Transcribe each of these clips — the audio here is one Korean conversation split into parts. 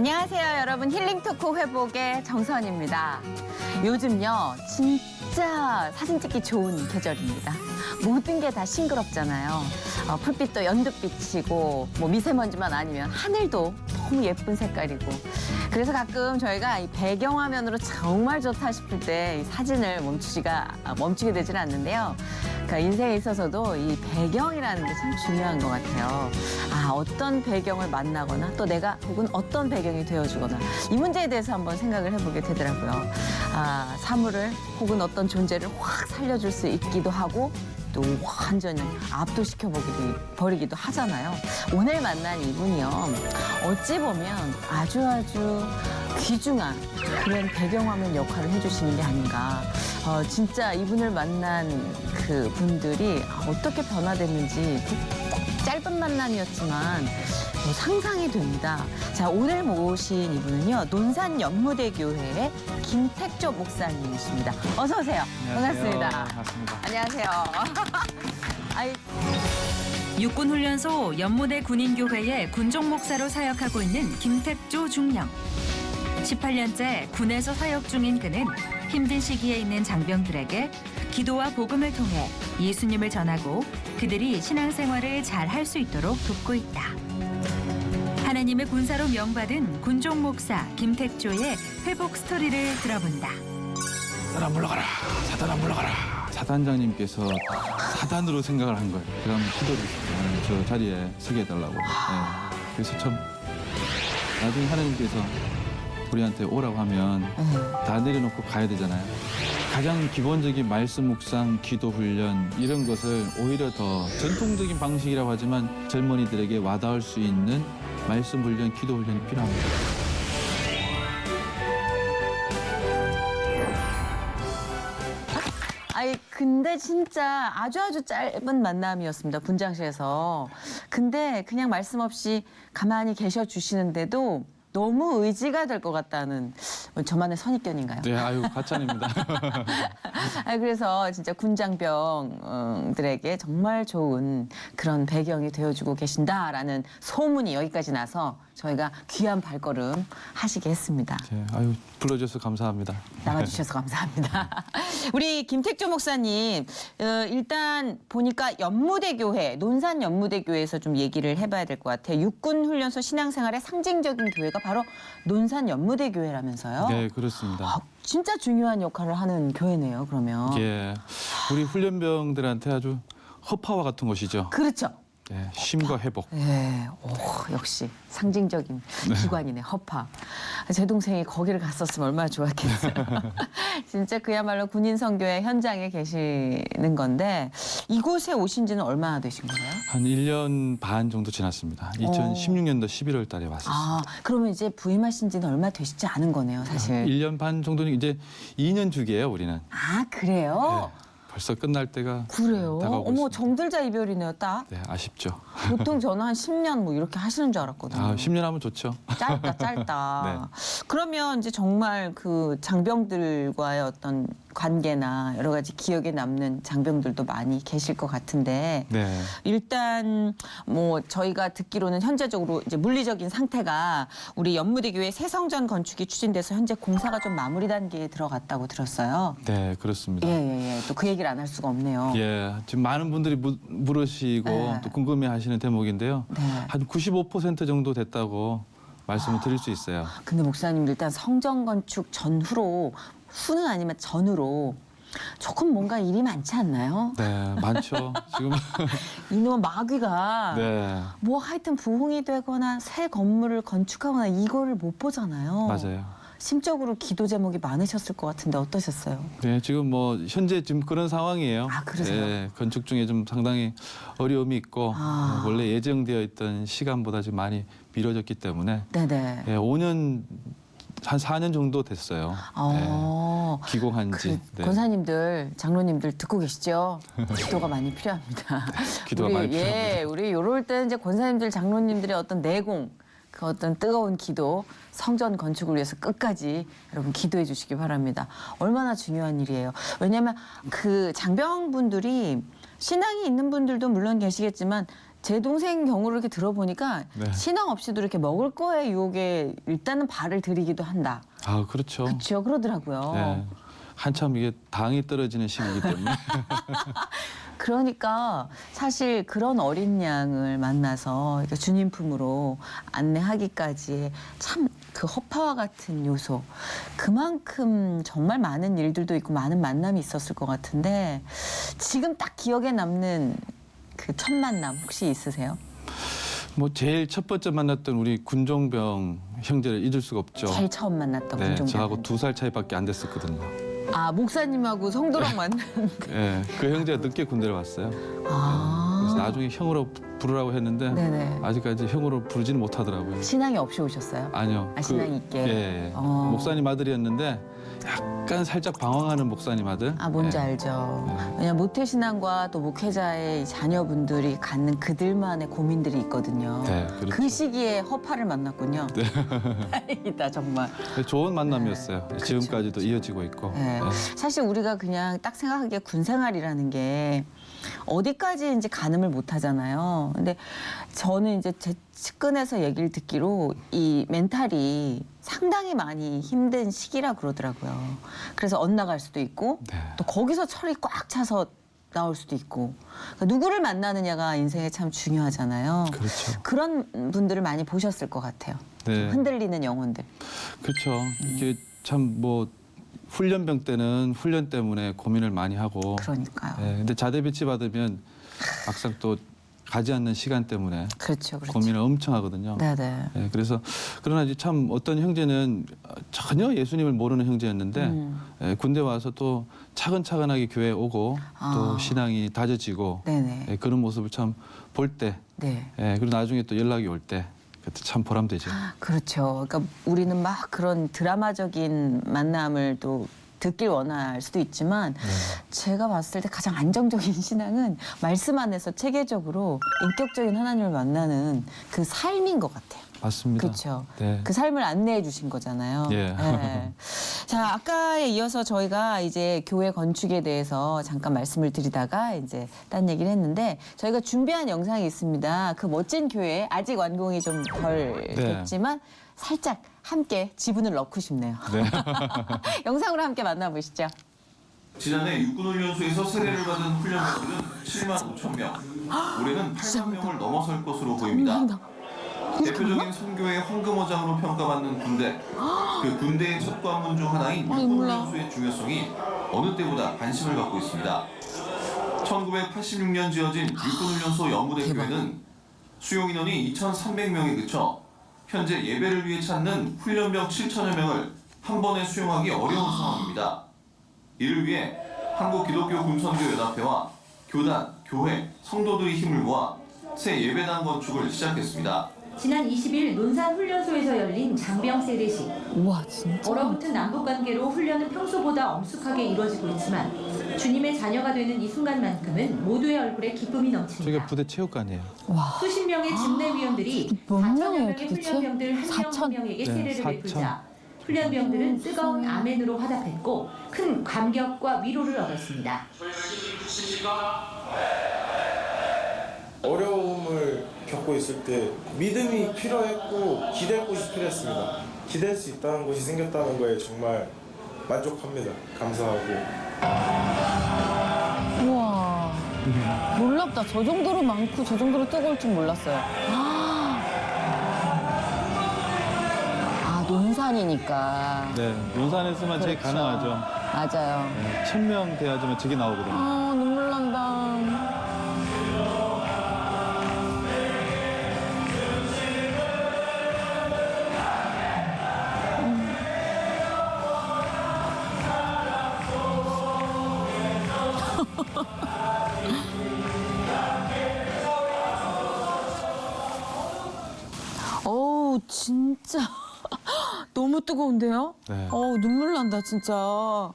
안녕하세요, 여러분. 힐링 토크 회복의 정선입니다. 요즘요, 진짜 사진 찍기 좋은 계절입니다. 모든 게 다 싱그럽잖아요. 풀빛도 연두빛이고, 뭐 미세먼지만 아니면 하늘도 너무 예쁜 색깔이고. 그래서 가끔 저희가 이 배경화면으로 정말 좋다 싶을 때 이 사진을 멈추게 되지는 않는데요. 그러니까 인생에 있어서도 이 배경이라는 게 참 중요한 것 같아요. 어떤 배경을 만나거나 또 내가 혹은 어떤 배경이 되어주거나 이 문제에 대해서 한번 생각을 해보게 되더라고요. 사물을 혹은 어떤 존재를 확 살려줄 수 있기도 하고 또 완전히 압도시켜버리기도 하잖아요. 오늘 만난 이분이요. 어찌 보면 아주 귀중한 그런 배경화면 역할을 해주시는 게 아닌가. 진짜 이분을 만난 그 분들이 어떻게 변화됐는지 짧은 만남이었지만 상상이 됩니다. 자, 오늘 모신 이분은요. 논산 연무대교회의 김택조 목사님이십니다. 어서 오세요. 반갑습니다. 반갑습니다. 안녕하세요. 육군훈련소 연무대 군인교회의 군종 목사로 사역하고 있는 김택조 중령. 18년째 군에서 사역 중인 그는 힘든 시기에 있는 장병들에게 기도와 복음을 통해 예수님을 전하고 그들이 신앙생활을 잘 할 수 있도록 돕고 있다. 하나님의 군사로 명받은 군종 목사 김택조의 회복 스토리를 들어본다. 사단아 물러가라. 사단아 물러가라. 사단장님께서 사단으로 생각을 한 거예요. 그럼 기도를 저 자리에 서게 해달라고. 그래서 참 나중에 하나님께서 우리한테 오라고 하면 다 내려놓고 가야 되잖아요. 가장 기본적인 말씀 묵상, 기도 훈련 이런 것을 오히려 더 전통적인 방식이라고 하지만 젊은이들에게 와닿을 수 있는 말씀 훈련, 기도 훈련이 필요합니다. 근데 진짜 아주 짧은 만남이었습니다. 분장실에서. 근데 그냥 말씀 없이 가만히 계셔 주시는데도 너무 의지가 될 것 같다는 저만의 선입견인가요? 네, 과찬입니다. 그래서 진짜 군장병들에게 정말 좋은 그런 배경이 되어주고 계신다라는 소문이 여기까지 나서 저희가 귀한 발걸음 하시게 했습니다. 네, 불러주셔서 감사합니다. 나와주셔서 감사합니다. 우리 김택조 목사님, 일단 보니까 연무대교회, 논산 연무대교회에서 좀 얘기를 해봐야 될 것 같아요. 육군훈련소 신앙생활의 상징적인 교회가 바로 논산 연무대교회라면서요? 네, 그렇습니다. 진짜 중요한 역할을 하는 교회네요, 그러면. 예, 우리 훈련병들한테 아주 허파와 같은 곳이죠. 그렇죠. 네, 쉼과 회복. 네, 역시 상징적인 기관이네, 허파. 제 동생이 거기를 갔었으면 얼마나 좋았겠어요. 진짜 그야말로 군인 선교의 현장에 계시는 건데 이곳에 오신 지는 얼마나 되신 거예요? 한 1년 반 정도 지났습니다. 2016년도 11월 달에 왔었습니다. 그러면 이제 부임하신 지는 얼마 되시지 않은 거네요, 사실. 1년 반 정도는 이제 2년 주기예요, 우리는. 그래요? 네, 벌써 끝날 때가 그래요? 다가오고 어머, 있습니다. 정들자 이별이네요, 딱. 네, 아쉽죠. 보통 저는 한 10년 뭐 이렇게 하시는 줄 알았거든요. 10년 하면 좋죠. 짧다. 네. 그러면 이제 정말 그 장병들과의 어떤 관계나 여러 가지 기억에 남는 장병들도 많이 계실 것 같은데 네. 일단 뭐 저희가 듣기로는 현재적으로 이제 물리적인 상태가 우리 연무대교회 새성전 건축이 추진돼서 현재 공사가 좀 마무리 단계에 들어갔다고 들었어요. 네, 그렇습니다. 예. 또 그 얘기를 안 할 수가 없네요. 예, 지금 많은 분들이 물으시고 네. 또 궁금해하시는 대목인데요. 네. 한 95% 정도 됐다고 말씀을 드릴 수 있어요. 근데 목사님 일단 성전 건축 전후로 후는 아니면 전후로 조금 뭔가 일이 많지 않나요? 네, 많죠. 지금 이놈의 마귀가 네, 뭐 하여튼 부흥이 되거나 새 건물을 건축하거나 이거를 못 보잖아요. 맞아요. 심적으로 기도 제목이 많으셨을 것 같은데 어떠셨어요? 네, 지금 뭐 현재 지금 그런 상황이에요. 그러세요? 네, 건축 중에 좀 상당히 어려움이 있고 원래 예정되어 있던 시간보다 좀 많이 미뤄졌기 때문에 네네. 5년 한 4년 정도 됐어요. 기공한지. 권사님들, 장로님들 듣고 계시죠? 기도가 많이 필요합니다. 기도가 많이 필요합니다. 우리 요럴 때는 이제 권사님들, 장로님들의 어떤 내공, 그 어떤 뜨거운 기도, 성전 건축을 위해서 끝까지 여러분 기도해 주시기 바랍니다. 얼마나 중요한 일이에요. 왜냐하면 그 장병분들이 신앙이 있는 분들도 물론 계시겠지만 제 동생 경우를 이렇게 들어보니까 네. 신앙 없이도 이렇게 먹을 거에 유혹에 일단은 발을 들이기도 한다. 아, 그렇죠. 그렇죠, 그러더라고요. 네. 한참 이게 당이 떨어지는 시기이기 때문에. 그러니까 사실 그런 어린 양을 만나서 이렇게 주님 품으로 안내하기까지 참 그 허파와 같은 요소, 그만큼 정말 많은 일들도 있고 많은 만남이 있었을 것 같은데 지금 딱 기억에 남는 그 첫 만남 혹시 있으세요? 뭐 제일 첫 번째 만났던 우리 군종병 형제를 잊을 수가 없죠. 제일 처음 만났던 네, 군종병. 저하고 2살 차이밖에 안 됐었거든요. 아, 목사님하고 성도랑 만난. 네, 그 형제가 늦게 군대를 왔어요. 아. 그래서 나중에 형으로 부르라고 했는데 네네. 아직까지 형으로 부르지는 못하더라고요. 신앙이 없이 오셨어요? 아니요. 아, 신앙이 있게? 예. 어. 목사님 아들이었는데 약간 살짝 방황하는 목사님 아들. 아, 뭔지 예. 알죠. 네. 왜냐면 모태신앙과 또 목회자의 자녀분들이 갖는 그들만의 고민들이 있거든요. 네, 그렇죠. 그 시기에 허파를 만났군요. 네. 다행이다, 정말. 좋은 만남이었어요. 네, 지금까지도 그렇죠. 이어지고 있고. 네. 네. 사실 우리가 그냥 딱 생각하기에 군 생활이라는 게 어디까지인지 가늠을 못 하잖아요. 근데 저는 이제 제 측근에서 얘기를 듣기로 이 멘탈이 상당히 많이 힘든 시기라 그러더라고요. 그래서 엇나갈 수도 있고 네. 또 거기서 철이 꽉 차서 나올 수도 있고 그러니까 누구를 만나느냐가 인생에 참 중요하잖아요. 그렇죠. 그런 분들을 많이 보셨을 것 같아요. 네. 흔들리는 영혼들. 그렇죠. 이게 참 뭐 훈련병 때는 훈련 때문에 고민을 많이 하고. 그러니까요. 네, 근데 자대 배치 받으면 막상 또 가지 않는 시간 때문에 그렇죠, 그렇죠. 고민을 엄청 하거든요. 네네. 네, 그래서 그러나 이제 참 어떤 형제는 전혀 예수님을 모르는 형제였는데 군대 와서 또 차근차근하게 교회에 오고 아. 또 신앙이 다져지고 네네. 예, 그런 모습을 참 볼 때 네. 예, 그리고 나중에 또 연락이 올 때 그때 참 보람되죠. 그렇죠. 그러니까 우리는 막 그런 드라마적인 만남을 또 듣길 원할 수도 있지만 제가 봤을 때 가장 안정적인 신앙은 말씀 안에서 체계적으로 인격적인 하나님을 만나는 그 삶인 것 같아요. 맞습니다. 그렇죠. 네. 그 삶을 안내해 주신 거잖아요. 예. 네. 자, 아까에 이어서 저희가 이제 교회 건축에 대해서 잠깐 말씀을 드리다가 이제 딴 얘기를 했는데 저희가 준비한 영상이 있습니다. 그 멋진 교회 아직 완공이 좀 덜 됐지만 살짝 함께 지분을 넣고 싶네요. 네. 영상으로 함께 만나보시죠. 지난해 육군훈련소에서 세례를 받은 훈련병들은 7만 5천 명, 올해는 8만 명을 넘어설 것으로 보입니다. 대표적인 선교의 황금어장으로 평가받는 군대. 그 군대의 첫 관문 중 하나인 육군훈련소의 중요성이 어느 때보다 관심을 받고 있습니다. 1986년 지어진 육군훈련소 연무대교회는 수용 인원이 2,300명에 그쳐 현재 예배를 위해 찾는 훈련병 7천여 명을 한 번에 수용하기 어려운 상황입니다. 이를 위해 한국기독교군선교연합회와 교단, 교회, 성도들이 힘을 모아 새 예배당 건축을 시작했습니다. 지난 20일 논산훈련소에서 열린 장병 세례식. 우와, 진짜. 얼어붙은 남북관계로 훈련은 평소보다 엄숙하게 이루어지고 있지만 주님의 자녀가 되는 이 순간만큼은 모두의 얼굴에 기쁨이 저희가 넘칩니다. 부대 체육관이에요. 와. 수십 명의 집내위원들이 몇 4천여 명이에요, 명의 도대체? 훈련병들 한 명 4천? 한 명에게 네, 세례를 4천. 베풀자 훈련병들은 뜨거운 아멘으로 화답했고 큰 감격과 위로를 얻었습니다. 어려움을 겪고 있을 때 믿음이 필요했고 기댈 곳이 필요했습니다. 기댈 수 있다는 곳이 생겼다는 거에 정말 만족합니다. 감사하고. 우와. 놀랍다. 저 정도로 많고 저 정도로 뜨거울 줄 몰랐어요. 아, 논산이니까. 네, 논산에서만 제일 그렇죠. 가능하죠. 맞아요. 네, 1,000명 돼야지만 저게 나오거든요. 아, 눈물 난다. 어우, 진짜. 너무 뜨거운데요? 네. 어우, 눈물 난다, 진짜.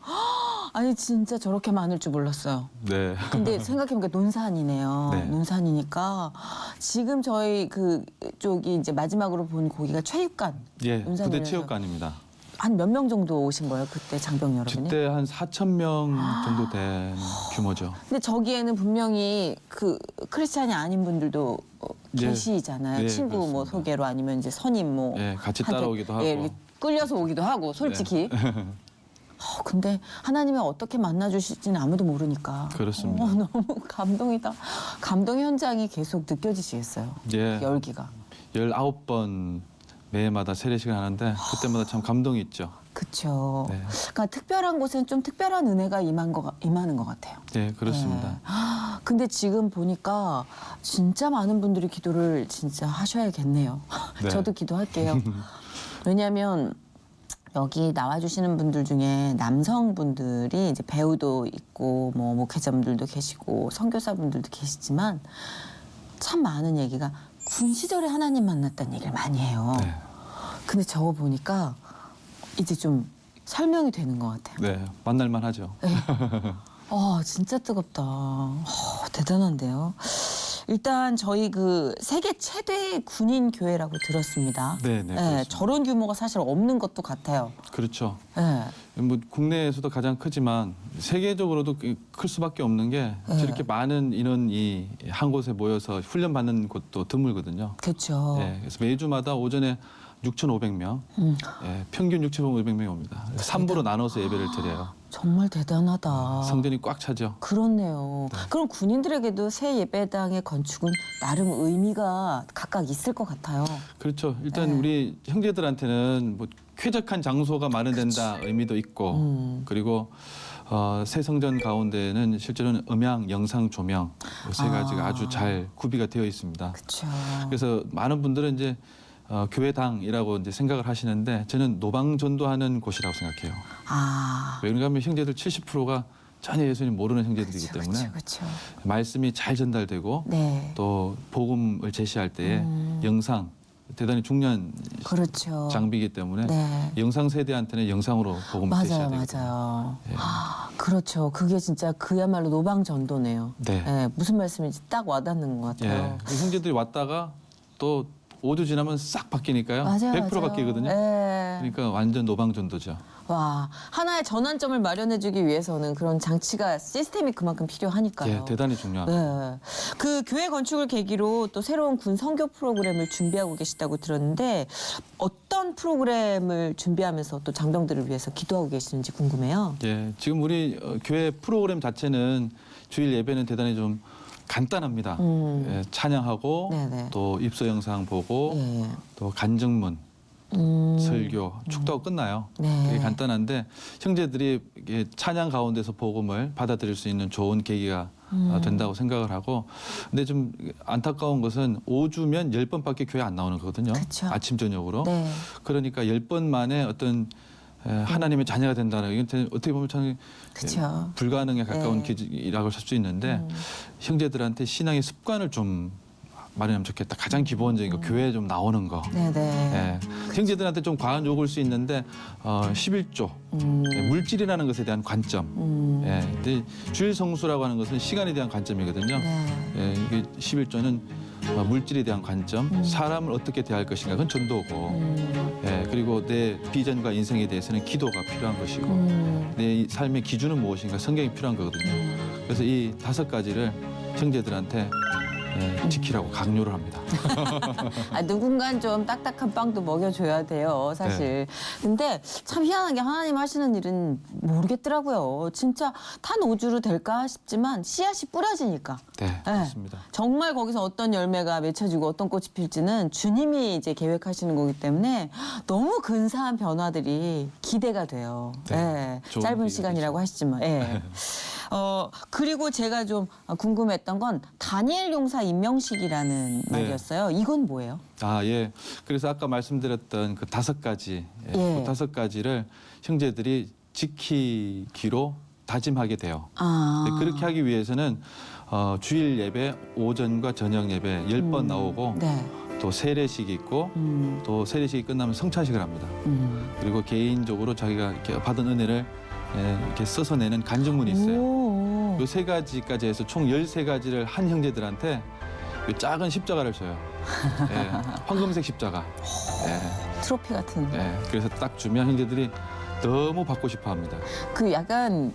아니, 진짜 저렇게 많을 줄 몰랐어요. 네. 근데 생각해보니까 논산이네요. 네. 논산이니까 지금 저희 그 쪽이 이제 마지막으로 본 고기가 체육관. 예, 논산이라서. 부대 체육관입니다. 한 몇 명 정도 오신 거예요? 그때 장병 여러분이? 그때 한 4천 명 정도 되는 규모죠. 근데 저기에는 분명히 그 크리스찬이 아닌 분들도 예. 계시잖아요. 예, 친구 뭐 그렇습니다. 소개로 아니면 이제 선임 뭐 예, 같이 한테, 따라오기도 하고. 예, 이렇게 끌려서 오기도 하고 솔직히. 근데 하나님이 어떻게 만나주실지는 아무도 모르니까. 그렇습니다. 너무 감동이다. 감동 현장이 계속 느껴지시겠어요. 예. 열기가. 19번 매해마다 세례식을 하는데 그때마다 참 감동이 있죠. 그렇죠. 네. 그러니까 특별한 곳은 좀 특별한 은혜가 임하는 것 같아요. 네, 그렇습니다. 네. 근데 지금 보니까 진짜 많은 분들이 기도를 진짜 하셔야겠네요. 네. 저도 기도할게요. 왜냐하면 여기 나와주시는 분들 중에 남성분들이 이제 배우도 있고 뭐 목회자분들도 계시고 선교사분들도 계시지만 참 많은 얘기가 군 시절에 하나님 만났다는 얘기를 많이 해요. 네. 근데 저거 보니까 이제 좀 설명이 되는 것 같아요. 네, 만날만 하죠. 진짜 뜨겁다. 대단한데요. 일단 저희 그 세계 최대 군인 교회라고 들었습니다. 네, 네, 그렇습니다. 저런 규모가 사실 없는 것도 같아요. 그렇죠. 네. 뭐 국내에서도 가장 크지만 세계적으로도 클 수밖에 없는 게 저렇게 많은 인원이 한 곳에 모여서 훈련 받는 곳도 드물거든요. 그렇죠. 네, 그래서 매주마다 오전에 6,500명, 예, 평균 6,500명이 옵니다. 3부로 나눠서 예배를 드려요. 정말 대단하다. 성전이 꽉 차죠. 그렇네요. 그럼 군인들에게도 새 예배당의 건축은 나름 의미가 각각 있을 것 같아요. 그렇죠. 일단 네. 우리 형제들한테는 뭐 쾌적한 장소가 마련된다 의미도 있고 그리고 새 성전 가운데는 실제로는 음향, 영상, 조명 이 세 가지가 아주 잘 구비가 되어 있습니다. 그렇죠. 그래서 많은 분들은 이제 교회당이라고 이제 생각을 하시는데 저는 노방 전도하는 곳이라고 생각해요. 아, 왜 그런가 하면 형제들 70%가 전혀 예수님 모르는 형제들이기 때문에 그렇죠. 말씀이 잘 전달되고 네. 또 복음을 제시할 때에 영상 대단히 중요한 그렇죠. 장비이기 때문에 네. 영상 세대한테는 영상으로 복음을 제시해야 맞아요, 되거든요. 맞아요. 예. 그렇죠. 그게 진짜 그야말로 노방 전도네요. 네. 예, 무슨 말씀인지 딱 와닿는 것 같아요. 예. 형제들이 왔다가 또 5주 지나면 싹 바뀌니까요. 맞아요, 100% 맞아요. 바뀌거든요. 예. 그러니까 완전 노방 전도죠. 와, 하나의 전환점을 마련해주기 위해서는 그런 장치가 시스템이 그만큼 필요하니까요. 예, 대단히 중요합니다. 네. 그 교회 건축을 계기로 또 새로운 군 선교 프로그램을 준비하고 계시다고 들었는데 어떤 프로그램을 준비하면서 또 장병들을 위해서 기도하고 계시는지 궁금해요. 예, 지금 우리 교회 프로그램 자체는 주일 예배는 대단히 좀 간단합니다. 예, 찬양하고 네네. 또 입소 영상 보고 예. 또 간증문, 설교, 축도가 끝나요. 네. 되게 간단한데 형제들이 이게 찬양 가운데서 복음을 받아들일 수 있는 좋은 계기가 된다고 생각을 하고 근데 좀 안타까운 것은 5주면 10번밖에 교회 안 나오는 거거든요. 그쵸. 아침 저녁으로. 네. 그러니까 10번 만에 어떤 하나님의 자녀가 된다는 이건 어떻게 보면 참 그쵸. 불가능에 가까운 네. 길이라고 할 수 있는데 형제들한테 신앙의 습관을 좀 마련하면 좋겠다. 가장 기본적인 거 교회에 좀 나오는 거. 네네. 예. 형제들한테 좀 과한 요구일 수 있는데 11조 예, 물질이라는 것에 대한 관점. 예. 근데 주일 성수라고 하는 것은 시간에 대한 관점이거든요. 네. 예, 이게 11조는 물질에 대한 관점, 사람을 어떻게 대할 것인가 그건 전도고. 예, 그리고 내 비전과 인생에 대해서는 기도가 필요한 것이고 내 삶의 기준은 무엇인가 성경이 필요한 거거든요. 그래서 이 5가지를 형제들한테 지키라고 강요를 합니다. 누군간 좀 딱딱한 빵도 먹여줘야 돼요, 사실. 근데 참 희한하게 하나님 하시는 일은 모르겠더라고요. 진짜 탄 5주로 될까 싶지만 씨앗이 뿌려지니까. 네, 그렇습니다. 정말 거기서 어떤 열매가 맺혀지고 어떤 꽃이 필지는 주님이 이제 계획하시는 거기 때문에 너무 근사한 변화들이 기대가 돼요. 네, 좋은 짧은 기회가 시간이라고 하시지만. 예. 그리고 제가 좀 궁금했던 건 다니엘 용사 임명식이라는 말이었어요. 이건 뭐예요? 아, 예. 그래서 아까 말씀드렸던 그 5가지, 그 5가지를 형제들이 지키기로 다짐하게 돼요. 아. 네, 그렇게 하기 위해서는 주일 예배 오전과 저녁 예배 10번 나오고 네. 또 세례식이 있고 또 세례식이 끝나면 성찬식을 합니다. 그리고 개인적으로 자기가 이렇게 받은 은혜를 이렇게 써서 내는 간증문이 있어요. 오. 요 3가지까지 해서 총 13가지를 한 형제들한테 요 작은 십자가를 줘요. 예, 황금색 십자가. 예. 트로피 같은. 예, 그래서 딱 주면 형제들이 너무 받고 싶어합니다. 그 약간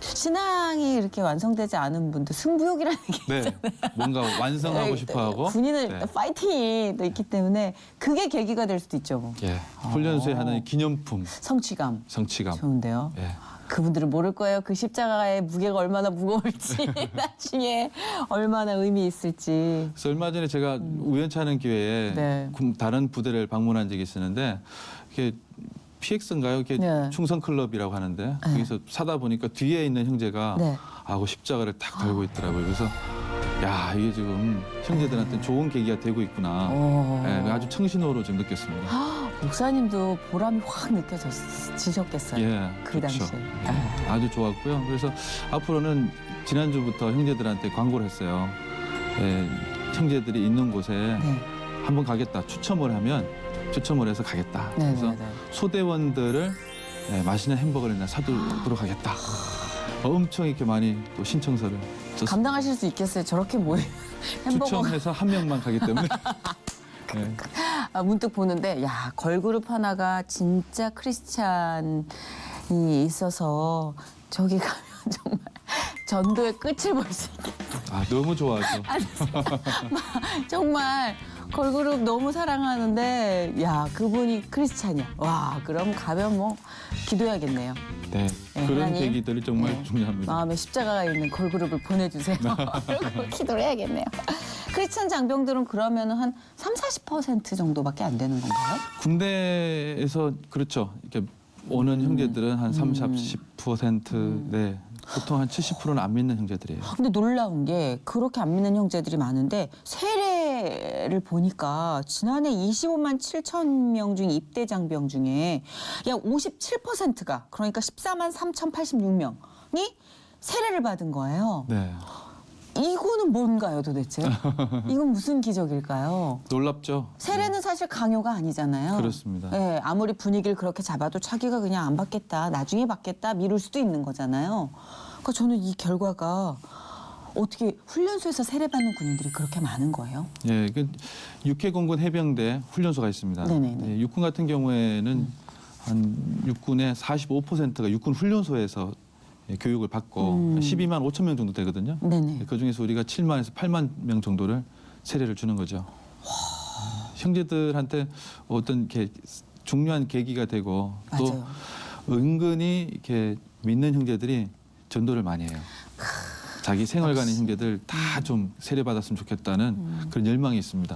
신앙이 이렇게 완성되지 않은 분들 승부욕이라는 게 네, 뭔가 완성하고 싶어하고. 군인을 네. 파이팅이 또 있기 때문에 그게 계기가 될 수도 있죠. 뭐. 예, 훈련소에 하는 기념품, 성취감. 성취감. 좋은데요. 예. 그분들은 모를 거예요. 그 십자가의 무게가 얼마나 무거울지 나중에 얼마나 의미 있을지. 그래서 얼마 전에 제가 우연찮은 기회에 네. 다른 부대를 방문한 적이 있었는데 이게 PX인가요? 이렇게 네. 충성 클럽이라고 하는데 거기서 사다 보니까 뒤에 있는 형제가 네. 그 십자가를 탁 달고 있더라고요. 그래서 야 이게 지금 형제들한테 좋은 계기가 되고 있구나. 예, 아주 청신호로 좀 느꼈습니다. 목사님도 보람이 확 느껴지셨겠어요. 예, 그 좋죠. 당시에. 예, 아주 좋았고요. 그래서 앞으로는 지난주부터 형제들한테 광고를 했어요. 예, 형제들이 있는 곳에 네. 한번 가겠다. 추첨을 하면 추첨을 해서 가겠다. 네, 그래서 네, 네. 소대원들을 맛있는 햄버거를 나 사도록 하겠다. 엄청 이렇게 많이 또 신청서를 썼습니다. 감당하실 수 있겠어요? 저렇게 모이 햄버거. 추첨해서 한 명만 가기 때문에. 네. 문득 보는데 야 걸그룹 하나가 진짜 크리스찬이 있어서 저기 가면 정말 전도의 끝을 볼 수 있겠다. 너무 좋아하죠. 정말 걸그룹 너무 사랑하는데 야 그분이 크리스찬이야. 와 그럼 가면 뭐 기도해야겠네요. 네, 네, 그런 하나님. 계기들이 정말 네. 중요합니다. 마음에 십자가가 있는 걸그룹을 보내주세요. 그리고 기도를 해야겠네요. 크리스찬 장병들은 그러면 한 30-40% 정도밖에 안 되는 건가요? 군대에서 그렇죠. 이렇게 오는 형제들은 한 30-40%, 네. 보통 한 70%는 안 믿는 형제들이에요. 근데 놀라운 게 그렇게 안 믿는 형제들이 많은데 세례를 보니까 지난해 25만 7천 명 중 입대 장병 중에 약 57%가 그러니까 14만 3,086명이 세례를 받은 거예요. 네, 이거는 뭔가요 도대체? 이건 무슨 기적일까요? 놀랍죠. 세례는 사실 강요가 아니잖아요. 그렇습니다. 네, 아무리 분위기를 그렇게 잡아도 자기가 그냥 안 받겠다, 나중에 받겠다 미룰 수도 있는 거잖아요. 그러니까 저는 이 결과가 어떻게 훈련소에서 세례받는 군인들이 그렇게 많은 거예요? 예, 그 육해공군 해병대 훈련소가 있습니다. 네네네. 예, 육군 같은 경우에는 한 육군의 45%가 육군 훈련소에서 교육을 받고 12만 5천 명 정도 되거든요. 네네. 그 중에서 우리가 7만에서 8만 명 정도를 세례를 주는 거죠. 형제들한테 어떤 이렇게 중요한 계기가 되고 또 맞아요. 은근히 이렇게 믿는 형제들이 전도를 많이 해요. 자기 생활 가는 형제들 다 좀 세례 받았으면 좋겠다는 그런 열망이 있습니다.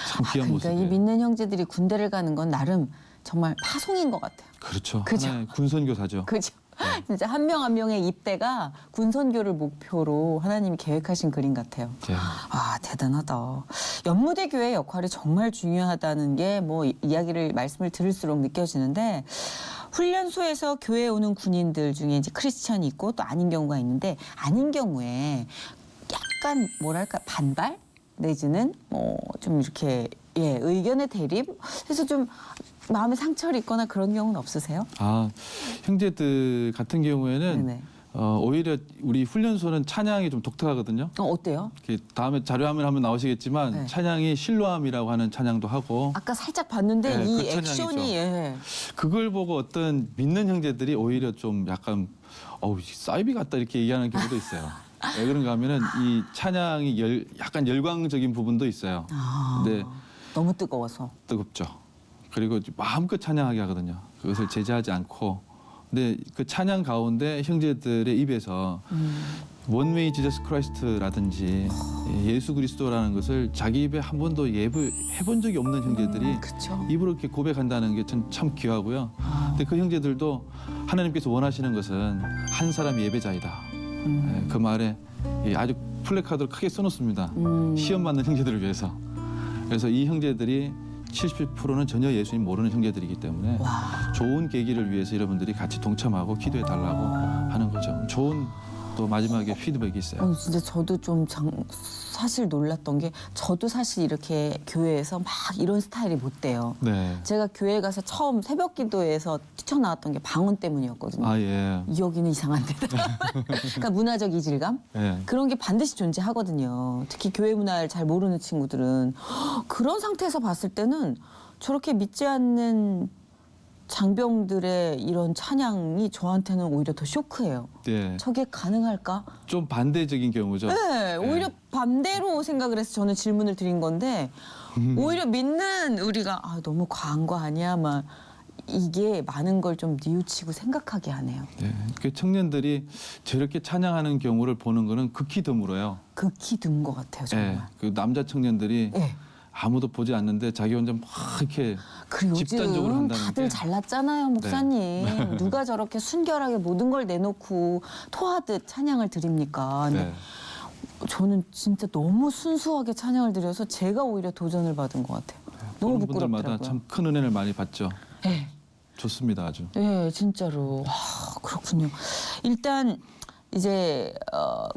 참 귀한 그러니까 모습이에요. 이 믿는 형제들이 군대를 가는 건 나름 정말 파송인 것 같아요. 그렇죠. 그죠? 하나의 군선교사죠. 그죠? 진짜 한 명 한 명의 입대가 군선교를 목표로 하나님이 계획하신 그림 같아요. 예. 아 대단하다. 연무대 교회의 역할이 정말 중요하다는 게 뭐 이야기를 말씀을 들을수록 느껴지는데 훈련소에서 교회에 오는 군인들 중에 이제 크리스천이 있고 또 아닌 경우가 있는데 아닌 경우에 약간 뭐랄까 반발 내지는 뭐 좀 이렇게 의견의 대립 해서 좀 마음에 상처를 입거나 그런 경우는 없으세요? 형제들 같은 경우에는 네네. 오히려 우리 훈련소는 찬양이 좀 독특하거든요. 어때요? 이렇게 다음에 자료화면 한번 나오시겠지만 네. 찬양이 실로암이라고 하는 찬양도 하고 아까 살짝 봤는데 네, 이 그 액션이 그걸 보고 어떤 믿는 형제들이 오히려 좀 약간 사이비 같다 이렇게 얘기하는 경우도 있어요. 왜 그런가 하면은 이 찬양이 약간 열광적인 부분도 있어요. 근데 너무 뜨거워서. 뜨겁죠. 그리고 마음껏 찬양하게 하거든요. 그것을 제재하지 않고. 근데 그 찬양 가운데 형제들의 입에서 원웨이 지저스 크라이스트라든지 예수 그리스도라는 것을 자기 입에 한 번도 해본 적이 없는 형제들이 그렇죠. 입으로 이렇게 고백한다는 게 참 귀하고요. 근데 그 형제들도 하나님께서 원하시는 것은 한 사람이 예배자이다. 그 말에 아주 플래카드를 크게 써놓습니다. 시험 받는 형제들을 위해서. 그래서 이 형제들이 70%는 전혀 예수님 모르는 형제들이기 때문에 좋은 계기를 위해서 여러분들이 같이 동참하고 기도해 달라고 하는 거죠. 좋은 또 마지막에 피드백이 있어요. 진짜 저도 좀 사실 놀랐던 게 저도 사실 이렇게 교회에서 막 이런 스타일이 못 돼요. 네. 제가 교회 가서 처음 새벽 기도에서 뛰쳐나왔던 게 방언 때문이었거든요. 예. 여기는 이상한데. 그러니까 문화적 이질감? 예. 그런 게 반드시 존재하거든요. 특히 교회 문화를 잘 모르는 친구들은. 그런 상태에서 봤을 때는 저렇게 믿지 않는 장병들의 이런 찬양이 저한테는 오히려 더 쇼크예요. 네. 저게 가능할까? 좀 반대적인 경우죠. 네, 오히려 반대로 생각을 해서 저는 질문을 드린 건데 오히려 믿는 우리가 너무 과한 거 아니야? 막 이게 많은 걸 좀 뉘우치고 생각하게 하네요. 네. 그 청년들이 저렇게 찬양하는 경우를 보는 거는 극히 드물어요. 극히 든 것 같아요, 정말. 네. 그 남자 청년들이 네. 아무도 보지 않는데 자기 혼자 막 이렇게 그리고 집단적으로 요즘 한다는 다들 게. 잘났잖아요, 목사님. 누가 저렇게 순결하게 모든 걸 내놓고 토하듯 찬양을 드립니까? 근데 네. 저는 진짜 너무 순수하게 찬양을 드려서 제가 오히려 도전을 받은 것 같아요. 너무 보는 분들마다 부끄럽더라고요. 참 큰 은혜를 많이 받죠. 네. 좋습니다, 아주. 네, 진짜로. 그렇군요. 일단 이제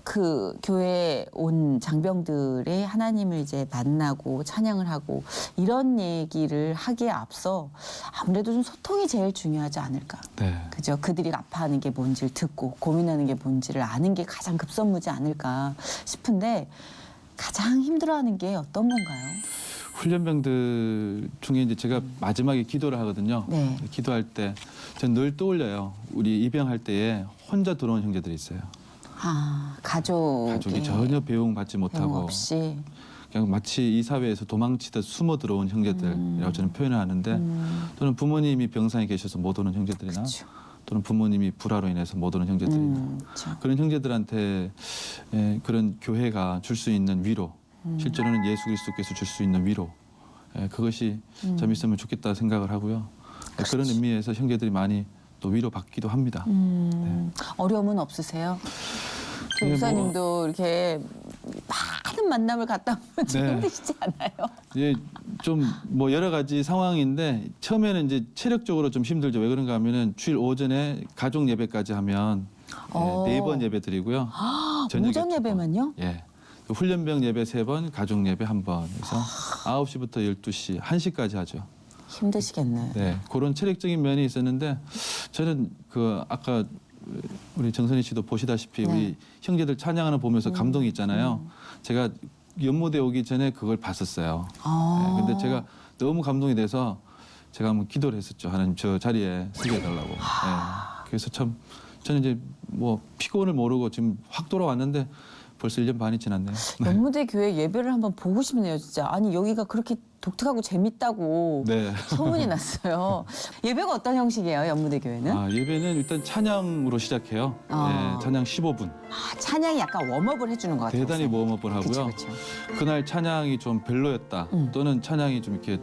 그 교회에 온 장병들의 하나님을 이제 만나고 찬양을 하고 이런 얘기를 하기에 앞서 아무래도 좀 소통이 제일 중요하지 않을까. 네. 그죠? 그들이 아파하는 게 뭔지를 듣고 고민하는 게 뭔지를 아는 게 가장 급선무지 않을까 싶은데 가장 힘들어하는 게 어떤 건가요? 훈련병들 중에 이제 제가 마지막에 기도를 하거든요. 네. 기도할 때 전 늘 떠올려요. 우리 입영할 때에 혼자 들어온 형제들이 있어요. 가족이 배웅 전혀 배웅받지 못하고 없이. 그냥 마치 이 사회에서 도망치듯 숨어 들어온 형제들이라고 저는 표현을 하는데 또는 부모님이 병상에 계셔서 못 오는 형제들이나 그렇죠. 또는 부모님이 불화로 인해서 못 오는 형제들이나 그렇죠. 그런 형제들한테 그런 교회가 줄 수 있는 위로 실제로는 예수 그리스도께서 줄 수 있는 위로 그것이 좀 있으면 좋겠다 생각을 하고요. 그런 의미에서 형제들이 많이 또 위로받기도 합니다. 어려움은 없으세요? 조 네, 목사님도 이렇게 많은 만남을 갔다 오면 좀 네. 힘드시지 않아요? 예, 좀 뭐 여러 가지 상황인데 처음에는 이제 체력적으로 좀 힘들죠. 왜 그런가 하면은 주일 오전에 가족 예배까지 하면 어. 4번 예배 드리고요. 저녁에 오전 2번. 예배만요? 예. 그 훈련병 예배 3번, 가족 예배 1번. 그래서 9시부터 12시, 1시까지 하죠. 힘드시겠네. 네. 그런 체력적인 면이 있었는데 저는 그 아까 우리 정선희 씨도 보시다시피 네. 우리 형제들 찬양하는 거 보면서 감동이 있잖아요. 제가 연무대 오기 전에 그걸 봤었어요. 아. 네, 근데 제가 너무 감동이 돼서 제가 한번 기도를 했었죠. 하나님 저 자리에 서게 해달라고. 네. 그래서 참 저는 이제 뭐 피곤을 모르고 지금 확 돌아왔는데 벌써 1년 반이 지났네요. 네. 연무대 교회 예배를 한번 보고 싶네요, 진짜. 아니 여기가 그렇게 독특하고 재밌다고 네. 소문이 났어요. 예배가 어떤 형식이에요, 연무대 교회는? 아, 예배는 일단 찬양으로 시작해요. 아. 네, 찬양 15분. 찬양이 약간 웜업을 해주는 것 같아요. 대단히 웜업을 하고요. 그렇죠. 그날 찬양이 좀 별로였다. 또는 찬양이 좀 이렇게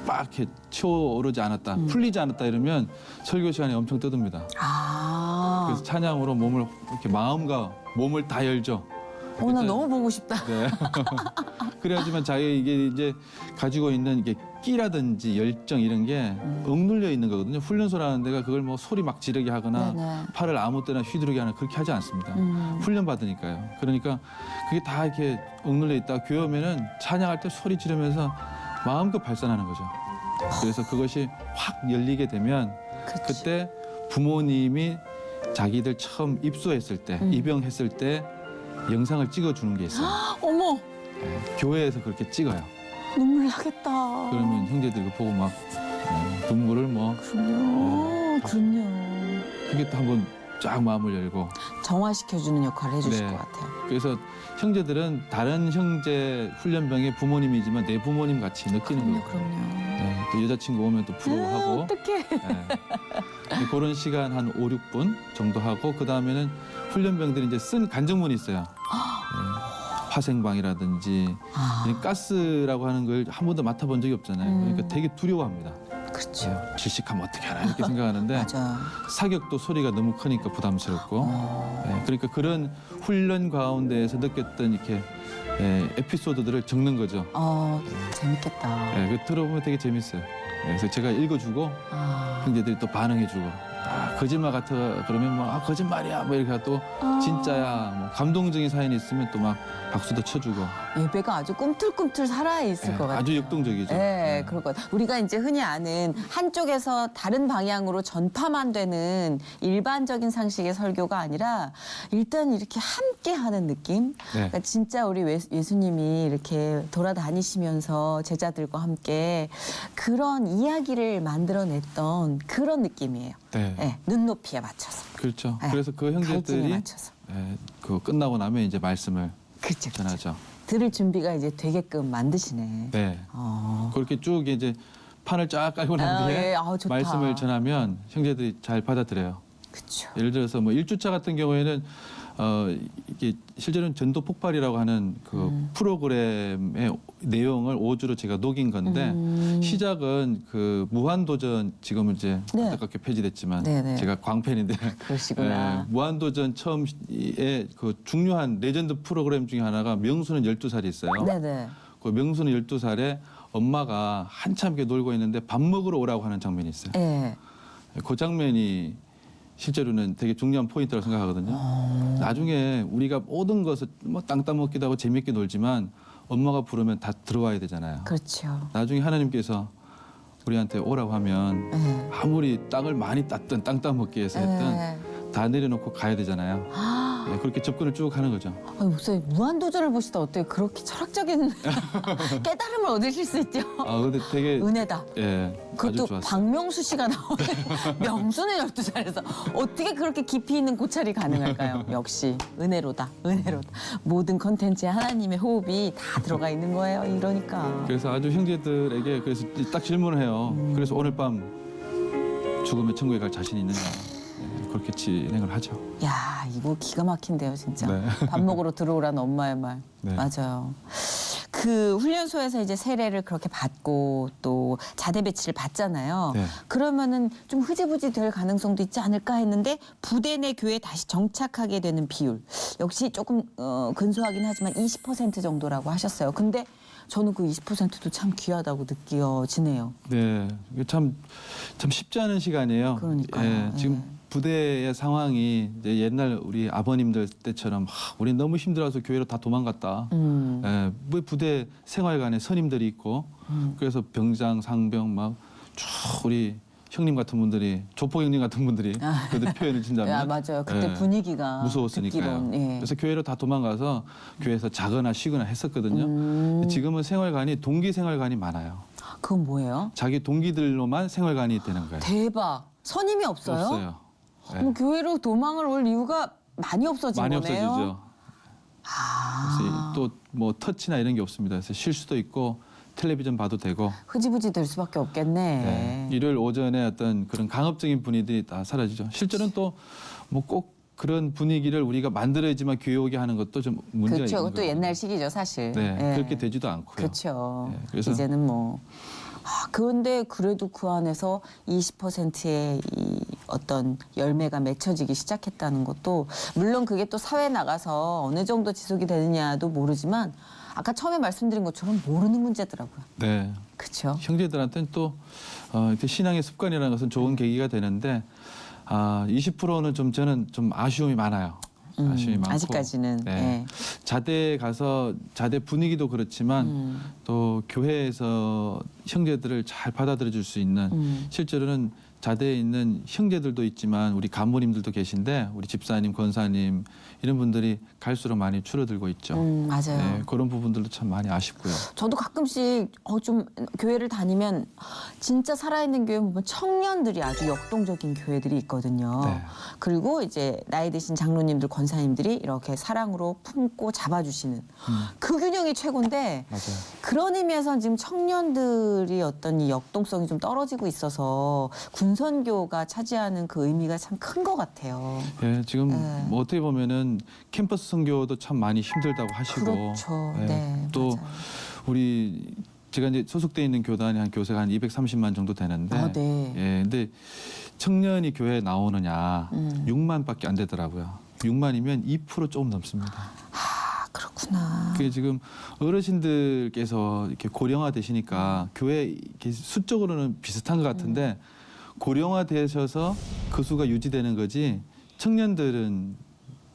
막 이렇게 치워오르지 않았다. 풀리지 않았다 이러면 설교 시간에 엄청 떠듭니다. 그래서 찬양으로 몸을 이렇게 마음과 몸을 다 열죠. 나 일단- 너무 보고 싶다. 네. 그래야지만 자기 이게 이제 가지고 있는 이게 끼라든지 열정 이런 게 억눌려 있는 거거든요. 훈련소라는 데가 그걸 뭐 소리 막 지르게 하거나 네네. 팔을 아무 때나 휘두르게 하나 그렇게 하지 않습니다. 훈련 받으니까요. 그러니까 그게 다 이렇게 억눌려 있다가 교회 오면은 찬양할 때 소리 지르면서 마음껏 발산하는 거죠. 그래서 그것이 확 열리게 되면 그치. 그때 부모님이 자기들 처음 입소했을 때, 입영했을 때 영상을 찍어주는 게 있어요. 어머, 네, 교회에서 그렇게 찍어요. 눈물 나겠다. 그러면 형제들 그거 보고 막 눈물을 뭐 그럼요. 그게 또 한번 쫙 마음을 열고 정화시켜주는 역할을 해주실 네. 것 같아요. 그래서 형제들은 다른 형제 훈련병의 부모님이지만 내 부모님 같이 느끼는 거예요. 그럼요. 네, 또 여자친구 오면 또 부러워하고 어떡해. 네. 그런 시간 한 5, 6분 정도 하고 그 다음에는 훈련병들이 이제 쓴 간증문이 있어요. 네, 화생방이라든지 가스라고 하는 걸 한 번도 맡아본 적이 없잖아요. 그러니까 되게 두려워합니다. 그렇죠. 질식하면 어떻게 하나 이렇게 생각하는데 맞아. 사격도 소리가 너무 크니까 부담스럽고 네, 그러니까 그런 훈련 가운데에서 느꼈던 이렇게 에피소드들을 적는 거죠. 재밌겠다. 네, 그 들어보면 되게 재밌어요. 네, 그래서 제가 읽어주고 형제들이 또 반응해주고 거짓말 같아 그러면 뭐 거짓말이야 뭐 이렇게 또 진짜야 뭐 감동적인 사연이 있으면 또 막 박수도 쳐주고 예배가 아주 꿈틀꿈틀 살아있을 예, 것 같아요. 아주 역동적이죠. 네, 그럴 것 같아요. 우리가 이제 흔히 아는 한쪽에서 다른 방향으로 전파만 되는 일반적인 상식의 설교가 아니라 일단 이렇게 함께 하는 느낌? 네. 그러니까 진짜 우리 예수님이 이렇게 돌아다니시면서 제자들과 함께 그런 이야기를 만들어냈던 그런 느낌이에요. 네. 네, 눈높이에 맞춰서. 그렇죠. 네, 그래서 그 갈증에 형제들이 맞춰서. 그 끝나고 나면 이제 말씀을 그렇죠. 전하죠. 들을 준비가 이제 되게끔 만드시네. 네. 어. 그렇게 쭉 이제 판을 쫙 깔고 난 뒤에 예. 좋다. 말씀을 전하면 형제들이 잘 받아들여요. 그렇죠. 예를 들어서 뭐 1주차 같은 경우에는 이게 실제로는 전도 폭발이라고 하는 그 프로그램의 내용을 5주로 제가 녹인 건데 시작은 그 무한도전 지금은 이제 네. 안타깝게 폐지됐지만 네네. 제가 광팬인데 그러시구나. 무한도전 처음에 그 중요한 레전드 프로그램 중에 하나가 명수는 12살이 있어요. 네네. 그 명수는 12살에 엄마가 한참 이렇게 놀고 있는데 밥 먹으러 오라고 하는 장면이 있어요. 예. 그 장면이 실제로는 되게 중요한 포인트라고 생각하거든요. 나중에 우리가 모든 것을 뭐 땅 따먹기도 하고 재밌게 놀지만 엄마가 부르면 다 들어와야 되잖아요. 그렇죠. 나중에 하나님께서 우리한테 오라고 하면 예. 아무리 땅을 많이 땄든 땅 따먹기 위해서 했든 예. 다 내려놓고 가야 되잖아요. 예, 그렇게 접근을 쭉 하는 거죠. 아니, 목사님 무한도전을 보시다 어떻게 그렇게 철학적인 깨달음을 얻으실 수 있죠? 아 근데 되게 은혜다. 예 아주 그것도 좋았어요. 박명수 씨가 나오는 명수는 12살에서 어떻게 그렇게 깊이 있는 고찰이 가능할까요? 역시 은혜로다. 은혜로다. 모든 컨텐츠에 하나님의 호흡이 다 들어가 있는 거예요. 이러니까. 그래서 아주 형제들에게 그래서 딱 질문을 해요. 그래서 오늘 밤 죽으면 천국에 갈 자신이 있느냐. 예, 그렇게 진행을 하죠. 야, 이거 기가 막힌데요, 진짜. 네. 밥 먹으러 들어오라는 엄마의 말. 네. 맞아요. 그 훈련소에서 이제 세례를 그렇게 받고 또 자대 배치를 받잖아요. 네. 그러면은 좀 흐지부지 될 가능성도 있지 않을까 했는데 부대 내 교회에 다시 정착하게 되는 비율 역시 조금 근소하긴 하지만 20% 정도라고 하셨어요. 근데 저는 그 20%도 참 귀하다고 느껴지네요. 네, 이게 참 쉽지 않은 시간이에요. 그러니까요. 예, 지금 부대의 상황이 이제 옛날 우리 아버님들 때처럼 우리 너무 힘들어서 교회로 다 도망갔다. 예, 뭐 부대 생활관에 선임들이 있고 그래서 병장, 상병 막 쭉 우리 형님 같은 분들이 조폭 형님 같은 분들이 그때 표현을 진다면 야, 맞아요. 그때 예, 분위기가 무서웠으니까요. 듣기론, 예. 그래서 교회로 다 도망가서 교회에서 자거나 쉬거나 했었거든요. 지금은 생활관이 동기 생활관이 많아요. 그건 뭐예요? 자기 동기들로만 생활관이 되는 거예요. 대박. 선임이 없어요? 없어요. 예. 그럼 교회로 도망을 올 이유가 많이 없어진 많이 거네요. 없어지죠. 그래서 또 뭐 터치나 이런 게 없습니다. 그래서 쉴 수도 있고 텔레비전 봐도 되고. 흐지부지 될 수밖에 없겠네. 네. 일요일 오전에 어떤 그런 강압적인 분위기들이 다 사라지죠. 실제로는 또 뭐 꼭 그런 분위기를 우리가 만들어야지만 교회 오게 하는 것도 좀 문제가 그렇죠. 있는 그것도 거예요. 옛날 식이죠, 사실. 네, 예. 그렇게 되지도 않고요. 그렇죠. 네, 그래서- 이제는 뭐. 그런데 그래도 그 안에서 20%의 이 어떤 열매가 맺혀지기 시작했다는 것도 물론 그게 또 사회에 나가서 어느 정도 지속이 되느냐도 모르지만 아까 처음에 말씀드린 것처럼 모르는 문제더라고요. 네. 그렇죠. 형제들한테는 또 이렇게 신앙의 습관이라는 것은 좋은 계기가 되는데 20%는 좀 저는 좀 아쉬움이 많아요. 아쉬움이 많고. 아직까지는. 네. 예. 자대에 가서 자대 분위기도 그렇지만 또 교회에서 형제들을 잘 받아들여 줄 수 있는 실제로는 자대에 있는 형제들도 있지만 우리 가모님들도 계신데 우리 집사님, 권사님 이런 분들이 갈수록 많이 줄어들고 있죠. 맞아요. 네, 그런 부분들도 참 많이 아쉽고요. 저도 가끔씩 좀 교회를 다니면 진짜 살아있는 교회 보면 청년들이 아주 역동적인 교회들이 있거든요. 네. 그리고 이제 나이 드신 장로님들, 권사님들이 이렇게 사랑으로 품고 잡아주시는 그 균형이 최고인데 맞아요. 그런 의미에서 지금 청년들이 어떤 이 역동성이 좀 떨어지고 있어서 군선교가 차지하는 그 의미가 참 큰 것 같아요. 예, 지금 네. 뭐 어떻게 보면은 캠퍼스 선교도 참 많이 힘들다고 하시고 그렇죠. 예, 네, 또 맞아요. 우리 제가 이제 소속돼 있는 교단이 한 교세가 한 230만 정도 되는데 네. 예, 근데 청년이 교회에 나오느냐 6만밖에 안 되더라고요. 6만이면 2% 조금 넘습니다. 그렇구나. 그게 지금 어르신들께서 이렇게 고령화 되시니까 교회 이렇게 수적으로는 비슷한 것 같은데 고령화되셔서 그 수가 유지되는 거지 청년들은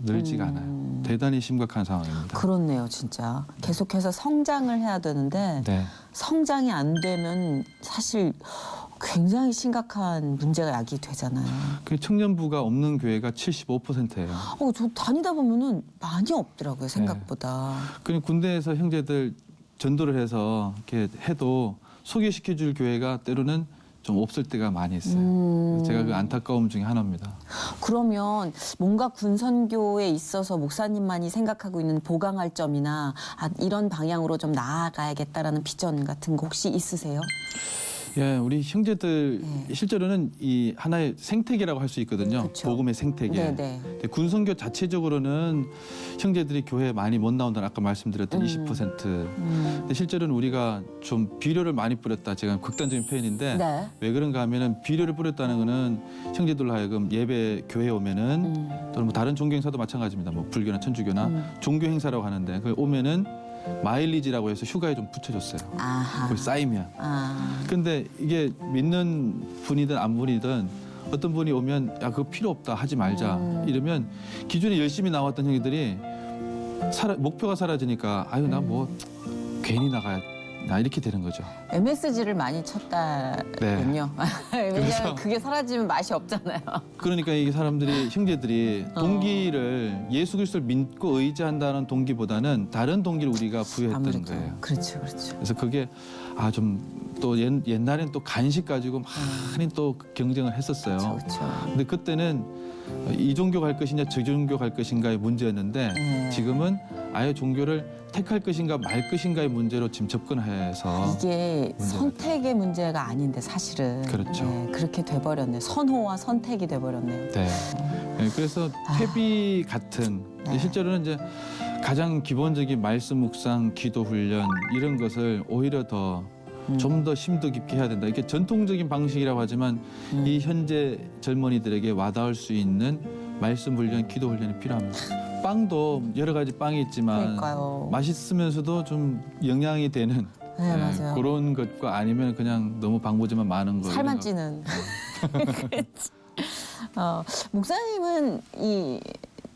늘지가 않아요. 대단히 심각한 상황입니다. 그렇네요, 진짜. 계속해서 성장을 해야 되는데 네. 성장이 안 되면 사실 굉장히 심각한 문제가 야기 되잖아요. 그 청년부가 없는 교회가 75%예요. 저 다니다 보면은 많이 없더라고요, 생각보다. 그럼 군대에서 형제들 전도를 해서 이렇게 해도 소개시켜줄 교회가 때로는 좀 없을 때가 많이 있어요. 그래서 제가 그 안타까움 중에 하나입니다. 그러면 뭔가 군선교에 있어서 목사님만이 생각하고 있는 보강할 점이나 이런 방향으로 좀 나아가야겠다라는 비전 같은 거 혹시 있으세요? 예, 우리 형제들 실제로는 이 하나의 생태계라고 할 수 있거든요. 그쵸. 복음의 생태계. 네네. 근데 군선교 자체적으로는 형제들이 교회에 많이 못 나온다는 아까 말씀드렸던 20%. 근데 실제로는 우리가 좀 비료를 많이 뿌렸다. 제가 극단적인 표현인데 네. 왜 그런가 하면은 비료를 뿌렸다는 거는 형제들로 하여금 예배 교회에 오면은 또는 뭐 다른 종교 행사도 마찬가지입니다. 뭐 불교나 천주교나 종교 행사라고 하는데 그 오면은 마일리지라고 해서 휴가에 좀 붙여줬어요. 아하. 거기 쌓이면. 아. 근데 이게 믿는 분이든 안 분이든 어떤 분이 오면 야 그거 필요 없다 하지 말자 이러면 기존에 열심히 나왔던 형들이 목표가 사라지니까 아유 나 뭐 괜히 나가야 나 이렇게 되는 거죠. MSG를 많이 쳤다군요. 왜냐하면 그게 사라지면 맛이 없잖아요. 그러니까 이게 사람들이 형제들이 동기를 예수 그리스도를 믿고 의지한다는 동기보다는 다른 동기를 우리가 부여했던 아무래도. 거예요. 그렇죠, 그렇죠. 그래서 그게 좀 또 옛날엔 또 간식 가지고 많이 또 경쟁을 했었어요. 그렇죠. 근데 그때는 이 종교 갈 것이냐 저 종교 갈 것인가의 문제였는데 네. 지금은 아예 종교를 택할 것인가 말 것인가의 문제로 지금 접근해서 이게 문제가 선택의 문제가 아닌데 사실은 그렇죠. 그렇게 돼버렸네요. 선호와 선택이 돼버렸네요. 네. 네, 그래서 퇴비 같은 네. 실제로는 이제 가장 기본적인 말씀 묵상, 기도 훈련 이런 것을 오히려 더 좀 더 심도 깊게 해야 된다. 이게 전통적인 방식이라고 하지만 이 현재 젊은이들에게 와닿을 수 있는 말씀 훈련, 기도 훈련이 필요합니다. 빵도 여러 가지 빵이 있지만 그러니까요. 맛있으면서도 좀 영양이 되는 네, 맞아요. 그런 것과 아니면 그냥 너무 방부제만 많은 거. 살만 찌는. 목사님은 이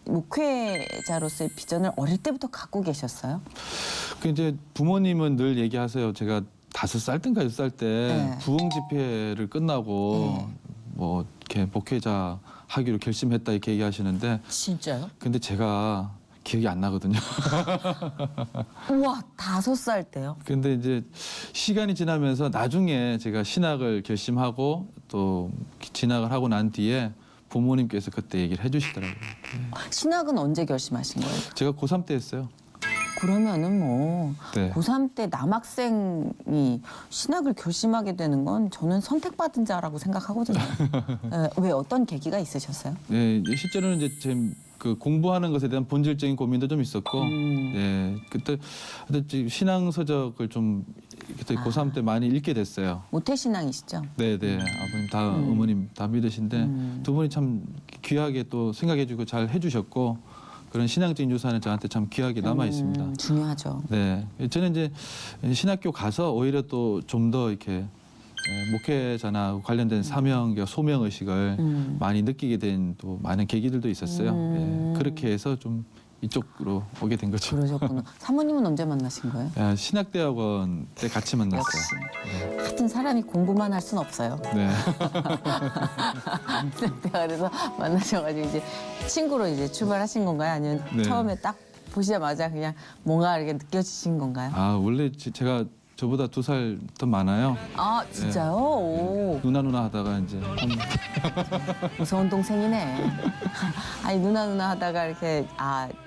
목회자로서의 비전을 어릴 때부터 갖고 계셨어요? 그 이제 부모님은 늘 얘기하세요. 제가 5살 땐가 6살 때 네. 부흥 집회를 끝나고 뭐 이렇게 목회자 하기로 결심했다 이렇게 얘기하시는데 진짜요? 근데 제가 기억이 안 나거든요. 우와, 5살 때요? 근데 이제 시간이 지나면서 나중에 제가 신학을 결심하고 또 진학을 하고 난 뒤에 부모님께서 그때 얘기를 해주시더라고요. 신학은 언제 결심하신 거예요? 제가 고3 때 했어요. 그러면은 뭐 네. 고3 때 남학생이 신학을 결심하게 되는 건 저는 선택받은 자라고 생각하거든요. 왜 어떤 계기가 있으셨어요? 네, 실제로는 이제 그 공부하는 것에 대한 본질적인 고민도 좀 있었고, 네, 그때 신앙 서적을 좀 그때 고3 때 많이 읽게 됐어요. 모태신앙이시죠? 네, 네, 아버님 다 어머님 다 믿으신데 두 분이 참 귀하게 또 생각해주고 잘 해주셨고. 그런 신앙적인 유산은 저한테 참 귀하게 남아 있습니다. 중요하죠. 네, 저는 이제 신학교 가서 오히려 또 좀 더 이렇게 목회자나 관련된 사명, 소명 의식을 많이 느끼게 된 또 많은 계기들도 있었어요. 네, 그렇게 해서 좀 이쪽으로 오게 된 거죠. 그러셨구나. 사모님은 언제 만나신 거예요? 신학대학원 때 같이 만났어요. 역시. 하여튼 사람이 공부만 할 순 없어요. 네. 그래서 만나셔가지고 이제 친구로 이제 출발하신 건가요? 아니면 네. 처음에 딱 보시자마자 그냥 뭔가 이렇게 느껴지신 건가요? 원래 제가 저보다 2살 더 많아요. 아 진짜요? 오, 누나 하다가 이제 무서운 동생이네. 아니 누나 하다가 이렇게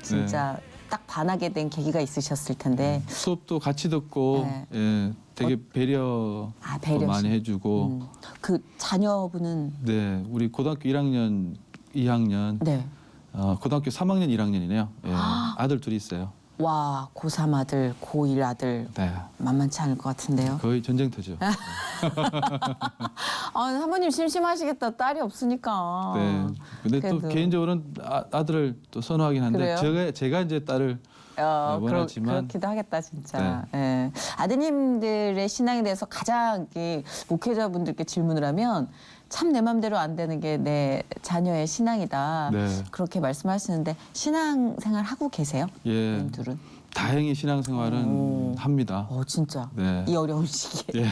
진짜 딱 반하게 된 계기가 있으셨을 텐데. 수업도 같이 듣고 네. 예, 되게 배려도 배려심. 많이 해주고 그 자녀분은 네, 우리 고등학교 1학년, 2학년, 네. 고등학교 3학년, 1학년이네요. 예, 아들 둘이 있어요. 와 고3 아들, 고1 아들 네, 만만치 않을 것 같은데요. 거의 전쟁터죠. 사모님 심심하시겠다. 딸이 없으니까. 네, 근데 또 그래도. 개인적으로는 아들을 또 선호하긴 한데 그래요? 제가 이제 딸을 원하지만 그렇기도 하겠다 진짜. 예. 아드님들의 신앙에 대해서 가장 목회자분들께 질문을 하면 참 내 맘대로 안 되는 게 내 자녀의 신앙이다. 네. 그렇게 말씀하시는데 신앙생활 하고 계세요? 예. 부모님들은? 다행히 신앙생활은 오. 합니다. 진짜 네. 이 어려운 시기에. 예.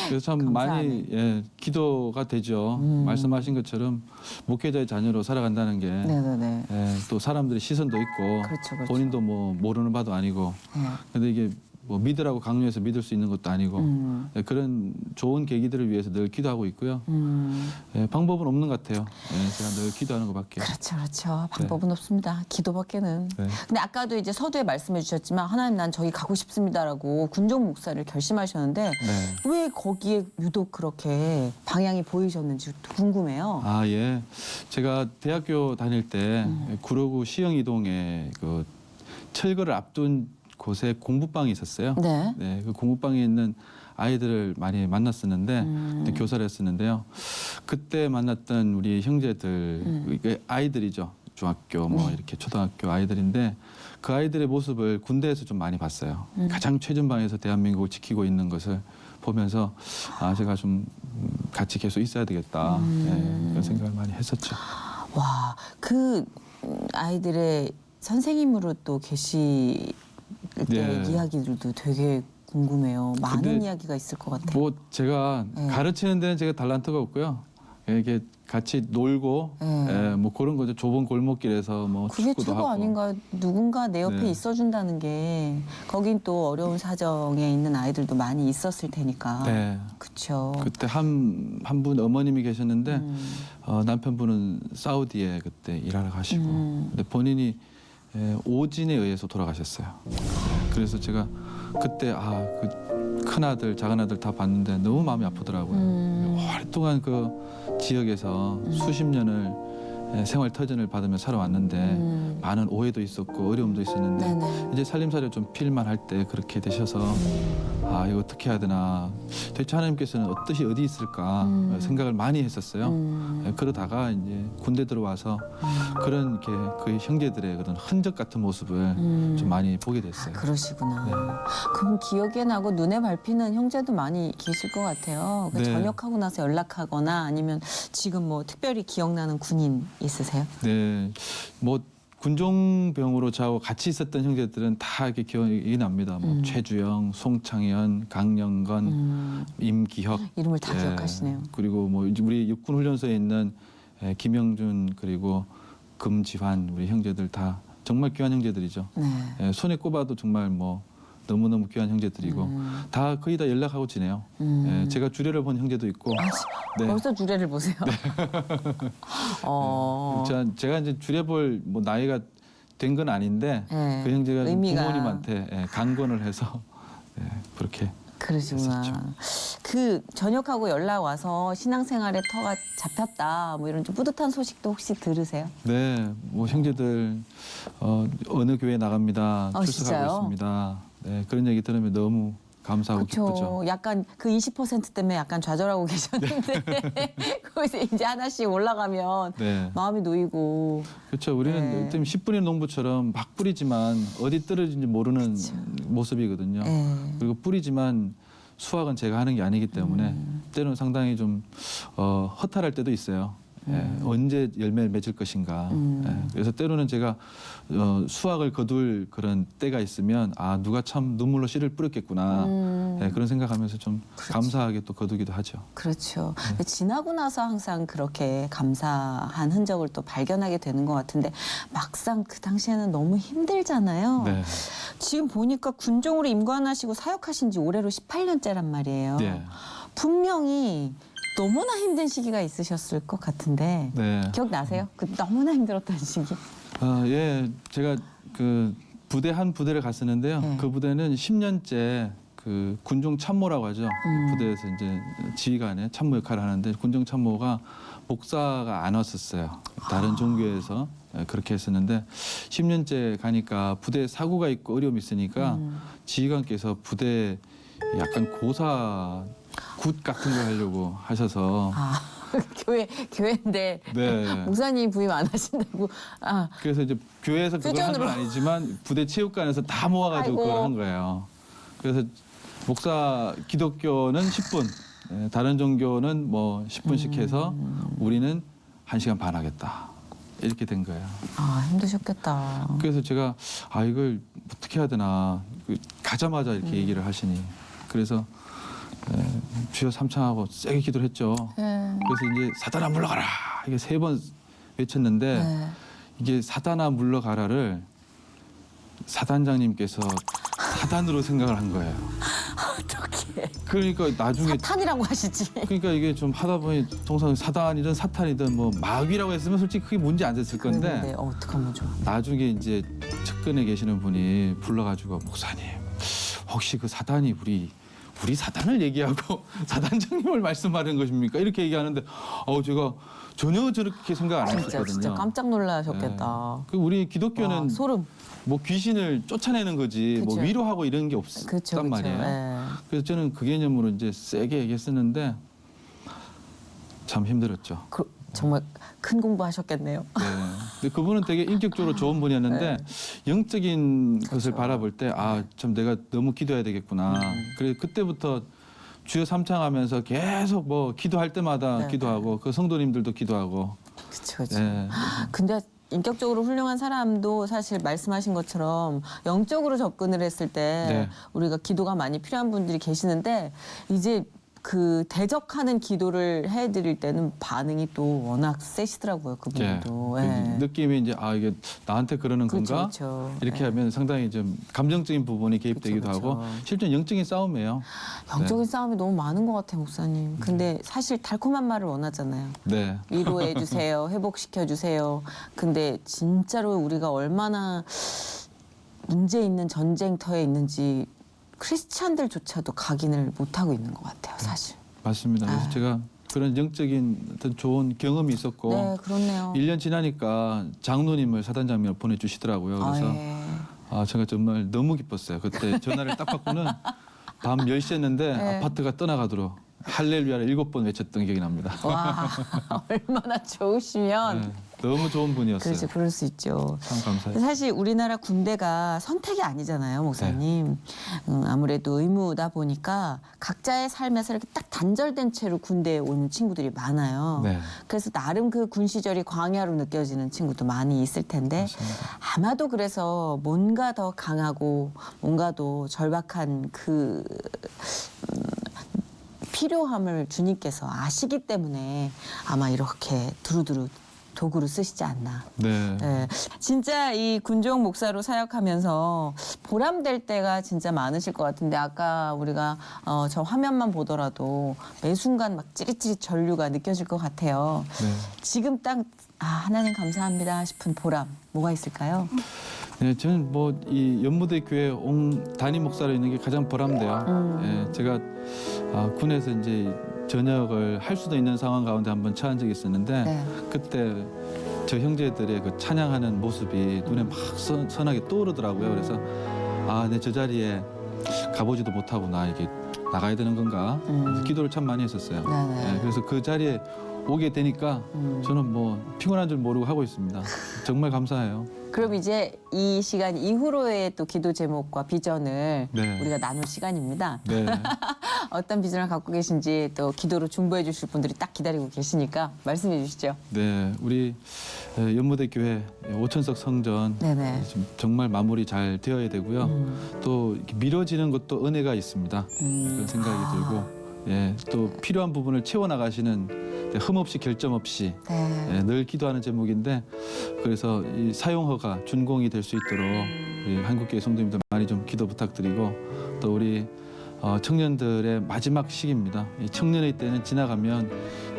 그래서 참 감사하네. 많이 기도가 되죠. 말씀하신 것처럼 목회자의 자녀로 살아간다는 게 네네네. 또 사람들의 시선도 있고 그렇죠, 그렇죠. 본인도 뭐 모르는 바도 아니고 네. 근데 이게 뭐 믿으라고 강요해서 믿을 수 있는 것도 아니고 그런 좋은 계기들을 위해서 늘 기도하고 있고요. 방법은 없는 것 같아요. 제가 늘 기도하는 것밖에. 그렇죠, 그렇죠. 방법은 없습니다. 기도밖에는. 네. 근데 아까도 이제 서두에 말씀해 주셨지만 하나님 난 저기 가고 싶습니다라고 군종 목사를 결심하셨는데 네. 왜 거기에 유독 그렇게 방향이 보이셨는지 궁금해요. 아 예. 제가 대학교 다닐 때 구로구 시흥이동에 그 철거를 앞둔 곳에 공부방이 있었어요. 네. 네, 그 공부방에 있는 아이들을 많이 만났었는데 그때 교사를 했었는데요. 그때 만났던 우리 형제들 이게 아이들이죠. 중학교 뭐 이렇게 초등학교 아이들인데 그 아이들의 모습을 군대에서 좀 많이 봤어요. 가장 최전방에서 대한민국을 지키고 있는 것을 보면서 제가 좀 같이 계속 있어야 되겠다 그런 생각을 많이 했었죠. 와, 그 아이들의 선생님으로 또 계시 때 네. 이야기들도 되게 궁금해요. 많은 근데 이야기가 있을 것 같아요. 뭐 제가 네. 가르치는 데는 제가 달란트가 없고요. 이게 같이 놀고 네. 뭐 그런 거죠. 좁은 골목길에서 뭐 그게 축구도 최고 하고. 아닌가요? 누군가 내 옆에 네. 있어준다는 게 거긴 또 어려운 사정에 있는 아이들도 많이 있었을 테니까. 네. 그렇죠. 그때 한 분 어머님이 계셨는데 남편분은 사우디에 그때 일하러 가시고 근데 본인이 오진에 의해서 돌아가셨어요. 그래서 제가 그때 그 큰아들 작은아들 다 봤는데 너무 마음이 아프더라고요. 오랫동안 그 지역에서 수십 년을 생활 터전을 받으며 살아왔는데 많은 오해도 있었고 어려움도 있었는데 네네. 이제 살림살이를 좀 필만 할 때 그렇게 되셔서 이거 어떻게 해야 되나 도대체 하나님께서는 어디 있을까 생각을 많이 했었어요. 그러다가 이제 군대 들어와서 그런 그 형제들의 그런 흔적 같은 모습을 좀 많이 보게 됐어요. 그러시구나. 네. 그럼 기억에 나고 눈에 밟히는 형제도 많이 계실 것 같아요. 그 네. 전역하고 나서 연락하거나 아니면 지금 뭐 특별히 기억나는 군인 있으세요? 네, 뭐 군종병으로 저하고 같이 있었던 형제들은 다 이렇게 기억이 납니다. 뭐 최주영, 송창현, 강영건, 임기혁 이름을 다 예, 기억하시네요. 그리고 뭐 이제 우리 육군훈련소에 있는 김영준 그리고 금지환 우리 형제들 다 정말 귀한 형제들이죠. 네. 손에 꼽아도 정말 뭐 너무너무 귀한 형제들이고 다 거의 다 연락하고 지내요. 제가 주례를 본 형제도 있고. 네. 벌써 주례를 보세요. 제가 이제 주례볼 뭐 나이가 된 건 아닌데 네. 그 형제가 좀 의미가. 부모님한테 강권을 해서 그렇게 그러시구나. 그 전역하고 연락 와서 신앙생활에 터가 잡혔다. 뭐 이런 좀 뿌듯한 소식도 혹시 들으세요? 네, 뭐 형제들 어느 교회 나갑니다. 출석하고 진짜요? 있습니다. 네, 그런 얘기 들으면 너무 감사하고 기쁘죠. 그렇죠. 약간 그 20% 때문에 약간 좌절하고 계셨는데 거기서 이제 하나씩 올라가면 네, 마음이 놓이고. 그렇죠. 우리는 네. 어떻게 10분의 농부처럼 막 뿌리지만 어디 떨어진지 모르는 모습이거든요. 네. 그리고 뿌리지만 수확은 제가 하는 게 아니기 때문에 때로는 상당히 좀 허탈할 때도 있어요. 언제 열매를 맺을 것인가. 그래서 때로는 제가 수확을 거둘 그런 때가 있으면 누가 참 눈물로 씨를 뿌렸겠구나. 그런 생각하면서 좀 감사하게 또 거두기도 하죠. 그렇죠. 근데 지나고 나서 항상 그렇게 감사한 흔적을 또 발견하게 되는 것 같은데 막상 그 당시에는 너무 힘들잖아요. 네. 지금 보니까 군종으로 임관하시고 사역하신 지 올해로 18년째란 말이에요. 네. 분명히 너무나 힘든 시기가 있으셨을 것 같은데 네. 기억나세요? 그 너무나 힘들었던 시기. 예, 제가 그 부대 한 부대를 갔었는데요. 네. 그 부대는 10년째 그 군종 참모라고 하죠. 부대에서 이제 지휘관의 참모 역할을 하는데 군종 참모가 목사가 안 왔었어요. 다른 종교에서 그렇게 했었는데 10년째 가니까 부대에 사고가 있고 어려움이 있으니까 지휘관께서 부대에 약간 고사 굿 같은 걸 하려고 하셔서 교회인데 네. 목사님 부임 안 하신다고. 그래서 이제 교회에서 그걸 한 건 퓨전으로. 아니지만 부대 체육관에서 다 모아가지고 아이고. 그걸 한 거예요. 그래서 목사 기독교는 10분, 다른 종교는 뭐 10분씩 해서 우리는 1시간 반 하겠다. 이렇게 된 거예요. 아, 힘드셨겠다. 그래서 제가 이걸 어떻게 해야 되나 가자마자 이렇게 얘기를 하시니 그래서 주여 삼창하고 세게 기도를 했죠. 네. 그래서 이제 사단아 물러가라 이게 3번 외쳤는데 네. 이게 사단아 물러가라를 사단장님께서 사단으로 생각을 한 거예요. 어떡해. 그러니까 나중에 사탄이라고 하시지. 그러니까 이게 좀 하다 보니 통상 사단이든 사탄이든 뭐 마귀라고 했으면 솔직히 그게 문제 안 됐을 건데 그랬는데 어떡하면 좋아. 나중에 이제 측근에 계시는 분이 불러가지고 목사님 혹시 그 사단이 우리 사단을 얘기하고 사단장님을 말씀하는 것입니까? 이렇게 얘기하는데 제가 전혀 저렇게 생각 안 했었거든요. 진짜 깜짝 놀라셨겠다. 그 우리 기독교는 와, 소름. 뭐 귀신을 쫓아내는 거지 뭐 그쵸. 위로하고 이런 게 없단 그쵸, 말이에요. 네. 그래서 저는 그 개념으로 이제 세게 얘기했었는데 참 힘들었죠. 정말 큰 공부하셨겠네요. 네. 근데 그분은 되게 인격적으로 좋은 분이었는데 영적인 것을 바라볼 때 참 내가 너무 기도해야 되겠구나. 그래서 그때부터 주여 삼창하면서 계속 뭐 기도할 때마다 네. 기도하고 그 성도님들도 기도하고. 그렇죠. 네. 근데 인격적으로 훌륭한 사람도 사실 말씀하신 것처럼 영적으로 접근을 했을 때 네. 우리가 기도가 많이 필요한 분들이 계시는데 이제 그 대적하는 기도를 해드릴 때는 반응이 또 워낙 세시더라고요. 그분도. 그 예. 느낌이 이제 이게 나한테 그러는 그렇죠, 건가? 그렇죠. 이렇게 예. 하면 상당히 좀 감정적인 부분이 개입되기도 그렇죠, 하고 그렇죠. 실제 영적인 싸움이에요. 영적인 싸움이 너무 많은 것 같아요, 목사님. 근데 사실 달콤한 말을 원하잖아요. 네. 위로해 주세요. 회복시켜 주세요. 근데 진짜로 우리가 얼마나 문제 있는 전쟁터에 있는지 크리스찬들조차도 각인을 못하고 있는 것 같아요, 사실. 맞습니다. 그래서 제가 그런 영적인 어떤 좋은 경험이 있었고 네, 그렇네요. 1년 지나니까 장로님을 사단장님을 보내주시더라고요. 그래서 예. 제가 정말 너무 기뻤어요. 그때 전화를 딱 받고는 밤 10시였는데 네. 아파트가 떠나가도록 할렐루야를 7번 외쳤던 기억이 납니다. 와, 얼마나 좋으시면. 네, 너무 좋은 분이었어요. 그렇죠, 그럴 수 있죠. 참 감사해요. 사실 우리나라 군대가 선택이 아니잖아요, 목사님. 아무래도 의무다 보니까 각자의 삶에서 이렇게 딱 단절된 채로 군대에 오는 친구들이 많아요. 네. 그래서 나름 그 군 시절이 광야로 느껴지는 친구도 많이 있을 텐데 아마도 그래서 뭔가 더 강하고 뭔가 더 절박한 그 필요함을 주님께서 아시기 때문에 아마 이렇게 두루두루 도구로 쓰시지 않나. 네. 네. 진짜 이 군종 목사로 사역하면서 보람될 때가 진짜 많으실 것 같은데 아까 우리가 저 화면만 보더라도 매 순간 막 찌릿찌릿 전류가 느껴질 것 같아요. 네. 지금 딱 하나님 감사합니다 싶은 보람 뭐가 있을까요? 네, 저는 뭐 이 연무대 교회 담임 목사로 있는 게 가장 보람돼요. 예, 제가 군에서 이제 전역을 할 수도 있는 상황 가운데 한번 처한 적이 있었는데 네. 그때 저 형제들의 그 찬양하는 모습이 눈에 막 선하게 떠오르더라고요. 그래서 내 저 자리에 가보지도 못하고 나 이게 나가야 되는 건가? 그래서 기도를 참 많이 했었어요. 네네. 예, 그래서 그 자리에 오게 되니까 저는 뭐 피곤한 줄 모르고 하고 있습니다. 정말 감사해요. 그럼 이제 이 시간 이후로의 또 기도 제목과 비전을 네. 우리가 나눌 시간입니다. 네. 어떤 비전을 갖고 계신지 또 기도로 중보해 주실 분들이 딱 기다리고 계시니까 말씀해 주시죠. 네, 우리 연무대 교회 5천석 성전 네네. 지금 정말 마무리 잘 되어야 되고요. 또 이렇게 미뤄지는 것도 은혜가 있습니다. 그런 생각이 들고, 또 필요한 부분을 채워 나가시는 흠없이 결점 없이 네. 늘 기도하는 제목인데 그래서 이 사용 허가 준공이 될 수 있도록 우리 한국교회 성도님들 많이 좀 기도 부탁드리고 또 우리 청년들의 마지막 시기입니다. 이 청년의 때는 지나가면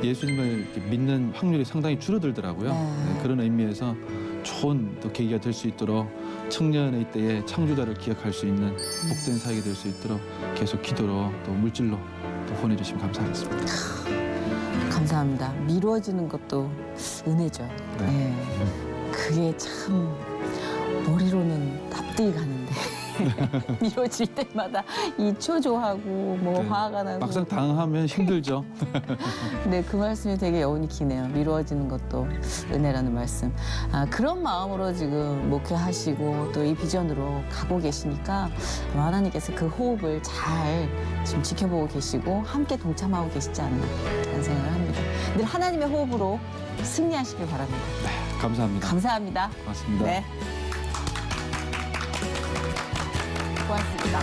예수님을 이렇게 믿는 확률이 상당히 줄어들더라고요. 네. 그런 의미에서 좋은 또 계기가 될 수 있도록 청년의 때의 창조자를 기억할 수 있는 복된 사역이 될 수 있도록 계속 기도로 또 물질로 또 보내주시면 감사하겠습니다. 감사합니다. 미뤄지는 것도 은혜죠. 네. 그게 참 머리로는 납득이 가는데 미뤄질 때마다 이 초조하고 뭐 네. 화가 나고. 막상 당하면 힘들죠. 네, 그 말씀이 되게 여운이 기네요. 미루어지는 것도 은혜라는 말씀. 아, 그런 마음으로 지금 목회하시고 또 이 비전으로 가고 계시니까 아마 하나님께서 그 호흡을 잘 지금 지켜보고 계시고 함께 동참하고 계시지 않나 그런 생각을 합니다. 늘 하나님의 호흡으로 승리하시길 바랍니다. 감사합니다. 감사합니다. 고맙습니다. 네. 고맙습니다.